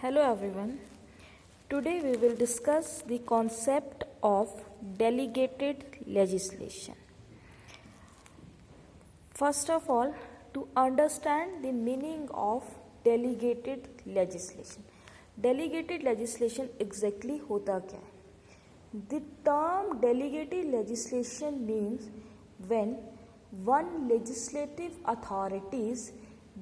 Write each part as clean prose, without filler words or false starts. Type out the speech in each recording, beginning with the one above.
Hello everyone. Today we will discuss the concept of delegated legislation. First of all, to understand the meaning of delegated legislation. Delegated legislation exactly होता क्या है? The term delegated legislation means when one legislative authorities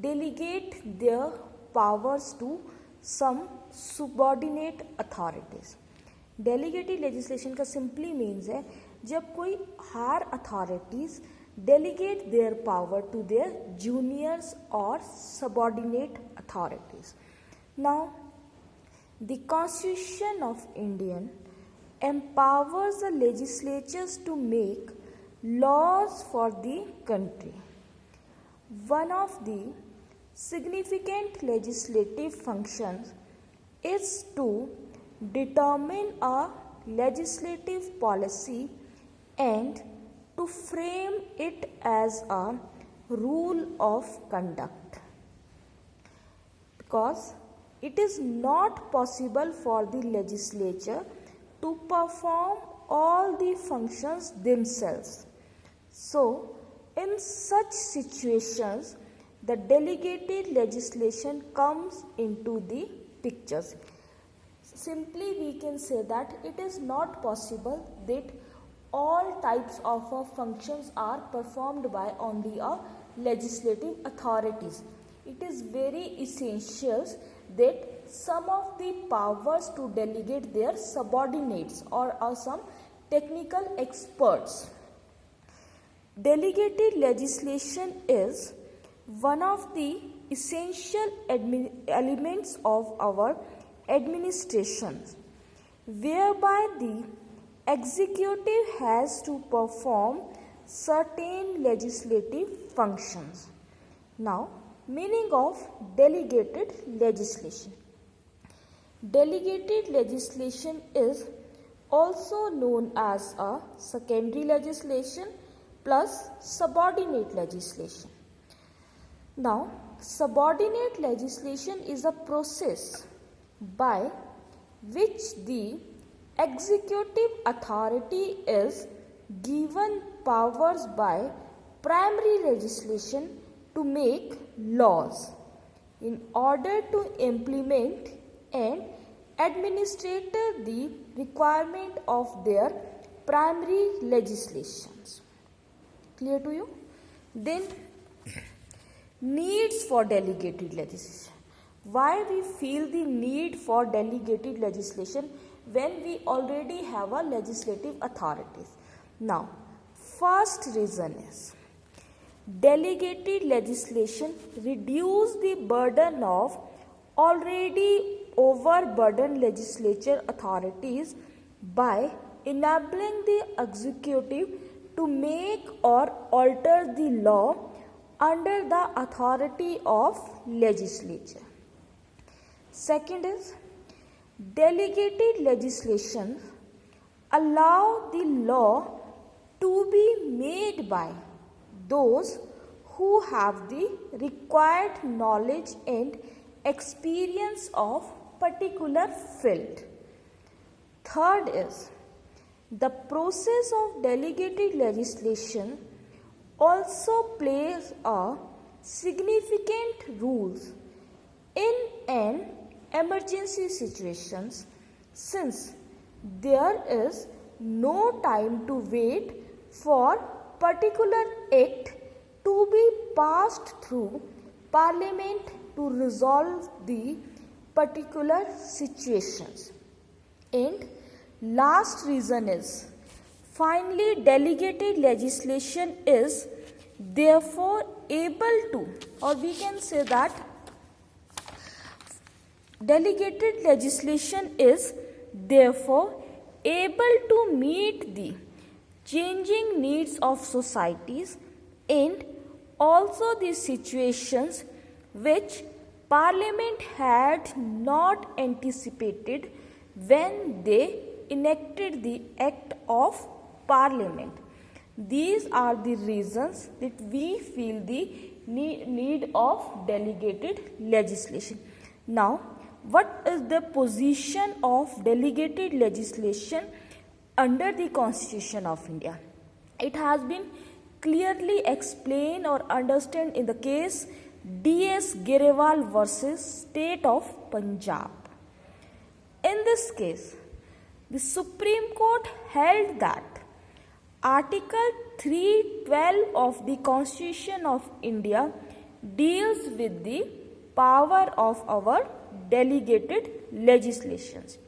delegate their powers to some subordinate authorities. Delegated legislation का simply means है जब कोई higher authorities delegate their power to their juniors or subordinate authorities. Now, the Constitution of India empowers the legislatures to make laws for the country. One of the significant legislative functions is to determine a legislative policy and to frame it as a rule of conduct. Because it is not possible for the legislature to perform all the functions themselves. So, in such situations, the delegated legislation comes into the pictures. Simply we can say that it is not possible that all types of functions are performed by only a legislative authorities. It is very essential that some of the powers to delegate their subordinates or some technical experts. Delegated legislation is one of the essential elements of our administration, whereby the executive has to perform certain legislative functions. Now, meaning of delegated legislation. Delegated legislation is also known as a secondary legislation plus subordinate legislation. Now, subordinate legislation is a process by which the executive authority is given powers by primary legislation to make laws in order to implement and administrate the requirement of their primary legislations. Clear to you? Then, needs for delegated legislation. Why we feel the need for delegated legislation when we already have a legislative authorities? Now, first reason is delegated legislation reduce the burden of already overburdened legislature authorities by enabling the executive to make or alter the law under the authority of legislature. Second is delegated legislation allow the law to be made by those who have the required knowledge and experience of particular field. Third is the process of delegated legislation also plays a significant role in an emergency situations, since there is no time to wait for particular act to be passed through Parliament to resolve the particular situations. And last reason is finally delegated legislation is therefore able to, or we can say that delegated legislation is therefore able to meet the changing needs of societies and also the situations which Parliament had not anticipated when they enacted the Act of Parliament. These are the reasons that we feel the need of delegated legislation. Now, what is the position of delegated legislation under the Constitution of India. It has been clearly explained or understood in the case D.S. Grewal versus State of Punjab. In this case, the Supreme Court held that Article 312 of the Constitution of India deals with the power of our delegated legislations.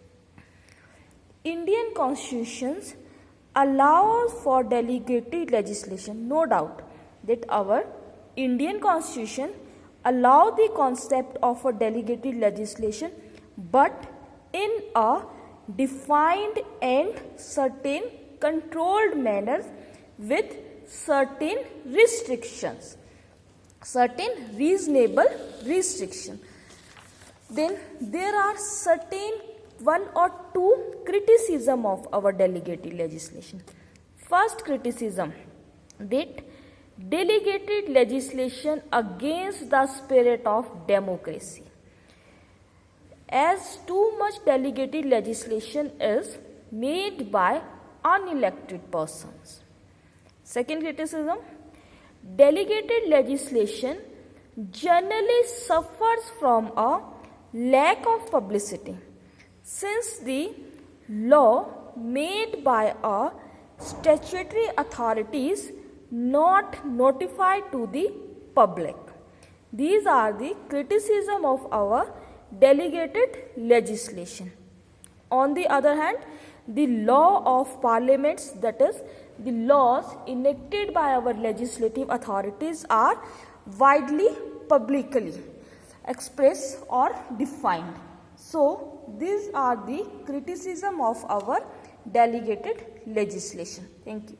Indian constitutions allows for delegated legislation. No doubt that our Indian constitution allow the concept of a delegated legislation, but in a defined and certain controlled manner with certain restrictions, certain reasonable restriction. Then there are certain one or two criticism of our delegated legislation. First criticism, that delegated legislation against the spirit of democracy, as too much delegated legislation is made by unelected persons. Second criticism, delegated legislation generally suffers from a lack of publicity, since the law made by a statutory authorities not notified to the public. These are the criticism of our delegated legislation. On the other hand, the law of parliaments, that is, the laws enacted by our legislative authorities, are widely publicly expressed or defined. So, these are the criticism of our delegated legislation. Thank you.